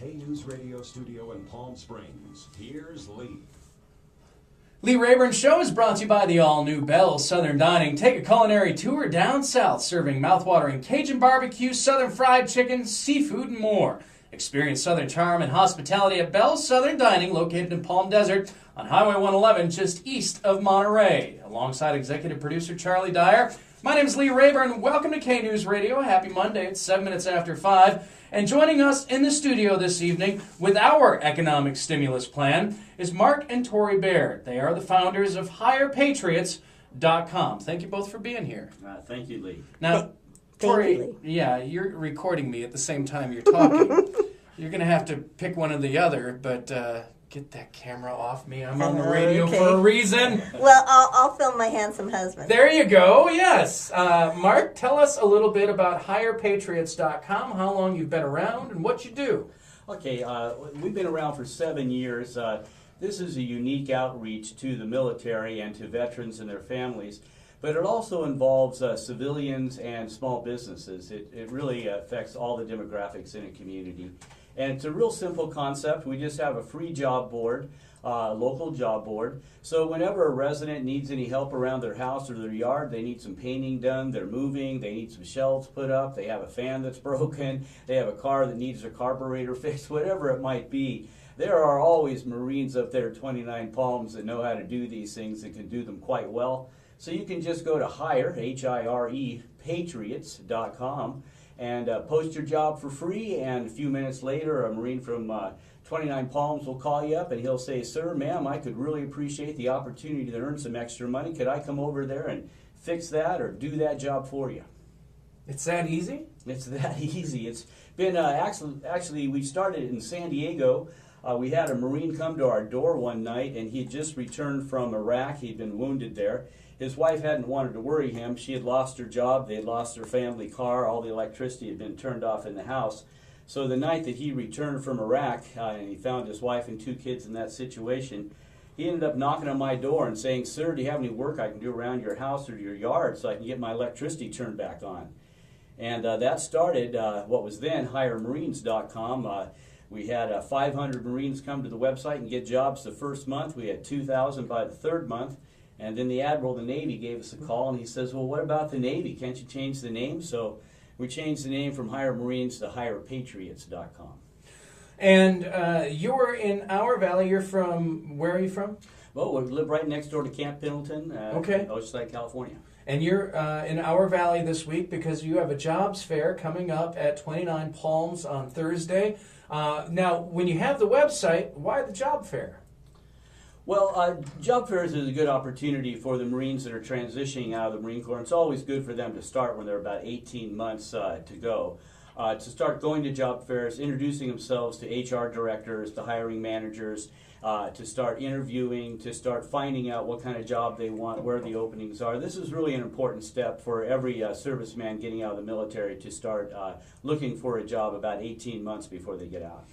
K News Radio Studio in Palm Springs, here's Lee. Lee Rayburn Show is brought to you by the all-new Bell's Southern Dining. Take a culinary tour down south, serving mouth-watering Cajun barbecue, southern fried chicken, seafood, and more. Experience Southern charm and hospitality at Bell's Southern Dining, located in Palm Desert on Highway 111, just east of Monterey. Alongside executive producer Charlie Dyer, my name is Lee Rayburn. Welcome to K News Radio. Happy Monday. It's 7 minutes after 5. And joining us in the studio this evening with our economic stimulus plan is Mark and Tori Baird. They are the founders of HigherPatriots.com. Thank you both for being here. Thank you, Lee. Now, Tori, yeah, you're recording me at the same time you're talking. You're going to have to pick one or the other, but get that camera off me. I'm on the radio for a reason. Well, I'll film my handsome husband. There you go, yes. Mark, tell us a little bit about HigherPatriots.com, how long you've been around, and what you do. Okay, we've been around for 7 years. This is a unique outreach to the military and to veterans and their families, but it also involves civilians and small businesses. It really affects all the demographics in a community. And it's a real simple concept. We just have a free job board, local job board. So whenever a resident needs any help around their house or their yard, they need some painting done, they're moving, they need some shelves put up, they have a fan that's broken, they have a car that needs their carburetor fixed, whatever it might be. There are always Marines up there at 29 Palms that know how to do these things and can do them quite well. So you can just go to Hire, H-I-R-E, Patriots.com, and post your job for free, and a few minutes later a Marine from 29 Palms will call you up and he'll say, "Sir, ma'am, I could really appreciate the opportunity to earn some extra money. Could I come over there and fix that or do that job for you?" It's that easy? It's that easy. It's been actually we started in San Diego. We had a Marine come to our door one night, and he had just returned from Iraq. He'd been wounded there. His wife hadn't wanted to worry him. She had lost her job. They had lost their family car. All the electricity had been turned off in the house. So the night that he returned from Iraq, and he found his wife and 2 kids in that situation, he ended up knocking on my door and saying, "Sir, do you have any work I can do around your house or your yard so I can get my electricity turned back on?" And that started what was then HireMarines.com. We had 500 Marines come to the website and get jobs the first month. We had 2,000 by the third month. And then the Admiral of the Navy gave us a call, and he says, "Well, what about the Navy? Can't you change the name?" So we changed the name from Hire Marines to HirePatriots.com. And you're in our valley. You're from, where are you from? Well, we live right next door to Camp Pendleton, okay. Oceanside, California. And you're in our valley this week because you have a jobs fair coming up at 29 Palms on Thursday. Now, when you have the website, why the job fair? Well, job fairs is a good opportunity for the Marines that are transitioning out of the Marine Corps. It's always good for them to start when they're about 18 months to go. To start going to job fairs, introducing themselves to HR directors, to hiring managers, to start interviewing, to start finding out what kind of job they want, where the openings are. This is really an important step for every serviceman getting out of the military to start looking for a job about 18 months before they get out.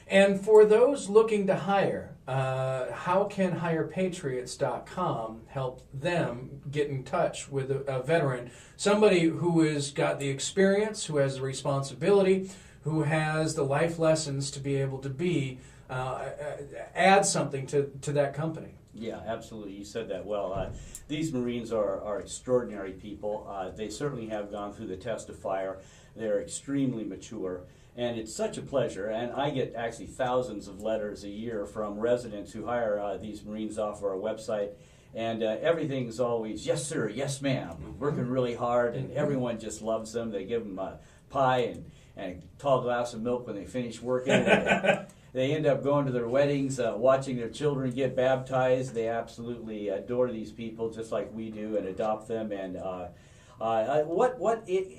And for those looking to hire, how can HirePatriots.com help them get in touch with a veteran, somebody who has got the experience, who has the responsibility, who has the life lessons to be able to add something to that company? Yeah, absolutely. You said that well. These Marines are extraordinary people. They certainly have gone through the test of fire. They're extremely mature. And it's such a pleasure, and I get actually thousands of letters a year from residents who hire these Marines off our website, and everything's always, "Yes, sir, yes, ma'am," working really hard, and everyone just loves them. They give them a pie and a tall glass of milk when they finish working. They end up going to their weddings, watching their children get baptized. They absolutely adore these people just like we do and adopt them, and a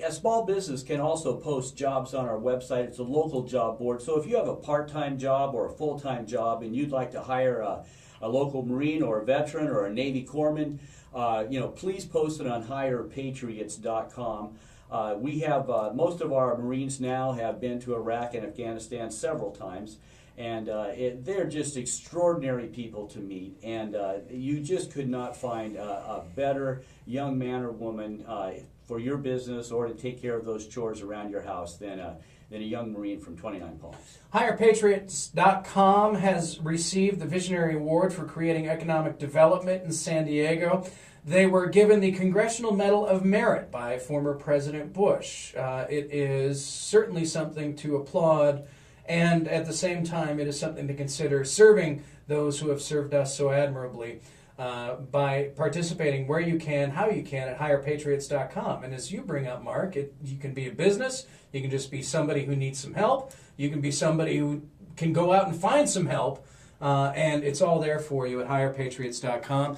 small business can also post jobs on our website. It's a local job board. So if you have a part-time job or a full-time job and you'd like to hire a local Marine or a veteran or a Navy corpsman, please post it on HirePatriots.com. We have most of our Marines now have been to Iraq and Afghanistan several times. And they're just extraordinary people to meet, and you just could not find a better young man or woman for your business or to take care of those chores around your house than than a young Marine from 29 Palms. HigherPatriots.com has received the Visionary Award for creating economic development in San Diego. They were given the Congressional Medal of Merit by former President Bush. It is certainly something to applaud, and at the same time, it is something to consider, serving those who have served us so admirably by participating where you can, how you can at HigherPatriots.com. And as you bring up, Mark, you can be a business, you can just be somebody who needs some help, you can be somebody who can go out and find some help, and it's all there for you at HigherPatriots.com.